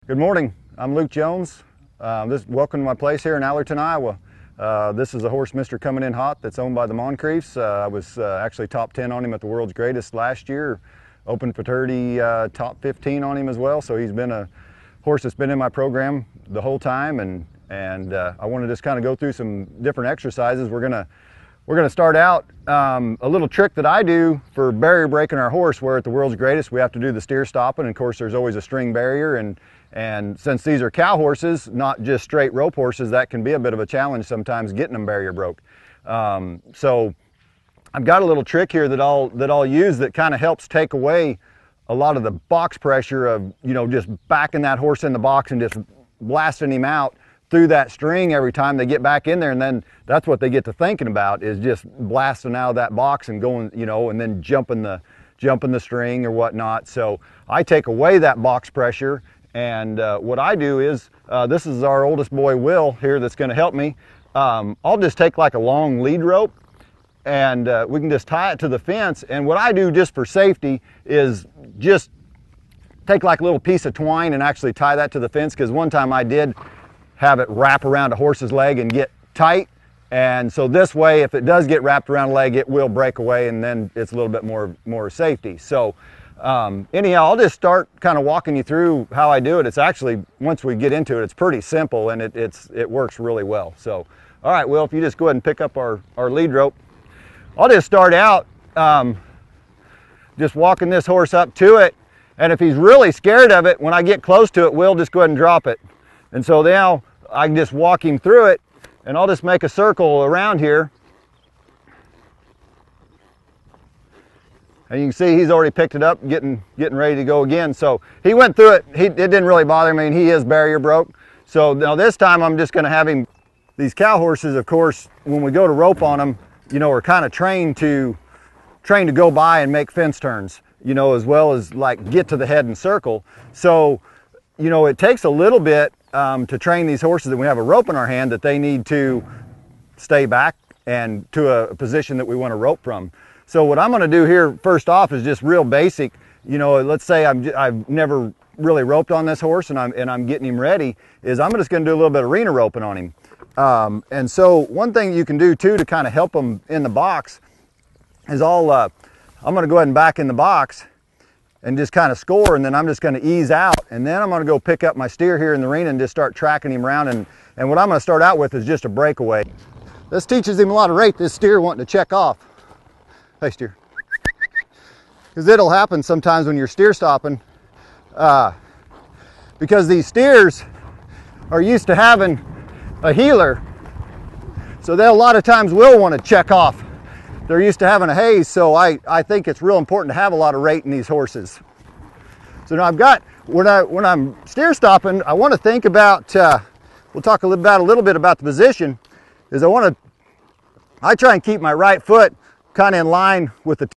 Good morning. I'm Luke Jones. Welcome to my place here in Allerton, Iowa. This is a horse, Mr. Coming In Hot, that's owned by the Moncriefs. I was actually top 10 on him at the World's Greatest last year. Open Futurity top 15 on him as well. So he's been a horse that's been in my program the whole time, and I want to just kind of go through some different exercises. We're gonna start out a little trick that I do for barrier breaking our horse. Where at the World's Greatest we have to do the steer stopping, and of course there's always a string barrier, and since these are cow horses, not just straight rope horses, that can be a bit of a challenge sometimes getting them barrier broke. So I've got a little trick here that I'll use that kind of helps take away a lot of the box pressure of, you know, just backing that horse in the box and just blasting him out through that string every time they get back in there. And then that's what they get to thinking about, is just blasting out of that box and going, you know, and then jumping the string or whatnot. So I take away that box pressure, and what I do is, this is our oldest boy Will here that's going to help me. I'll just take like a long lead rope, and we can just tie it to the fence. And what I do just for safety is just take like a little piece of twine and actually tie that to the fence, because one time I did have it wrap around a horse's leg and get tight. And so this way, if it does get wrapped around a leg, it will break away, and then it's a little bit more safety. So anyhow, I'll just start kind of walking you through how I do it. It's actually, once we get into it, it's pretty simple, and it works really well. So, all right, Will, if you just go ahead and pick up our lead rope. I'll just start out just walking this horse up to it, and if he's really scared of it, when I get close to it, Will, just go ahead and drop it. And so now I can just walk him through it, and I'll just make a circle around here. And you can see he's already picked it up, getting ready to go again. So he went through it. It didn't really bother me, and he is barrier broke. So now this time I'm just going to have him. These cow horses, of course, when we go to rope on them, you know, are kind of trained to go by and make fence turns, you know, as well as like get to the head and circle. So, you know, it takes a little bit to train these horses that we have a rope in our hand, that they need to stay back and to a position that we want to rope from. So what I'm going to do here first off is just real basic. You know, let's say I've never really roped on this horse, and I'm getting him ready, is I'm just going to do a little bit of arena roping on him. And so one thing you can do too to kind of help them in the box is I'm going to go ahead and back in the box and just kind of score, and then I'm just going to ease out, and then I'm going to go pick up my steer here in the arena and just start tracking him around. And what I'm going to start out with is just a breakaway. This teaches him a lot of rate, this steer wanting to check off. Hey, steer. Because it'll happen sometimes when you're steer stopping, because these steers are used to having a heeler, so they a lot of times will want to check off. They're used to having a haze, so I think it's real important to have a lot of rate in these horses. So now I've got, when I'm steer stopping, I want to think about, we'll talk a little bit about the position, is I try and keep my right foot kind of in line with the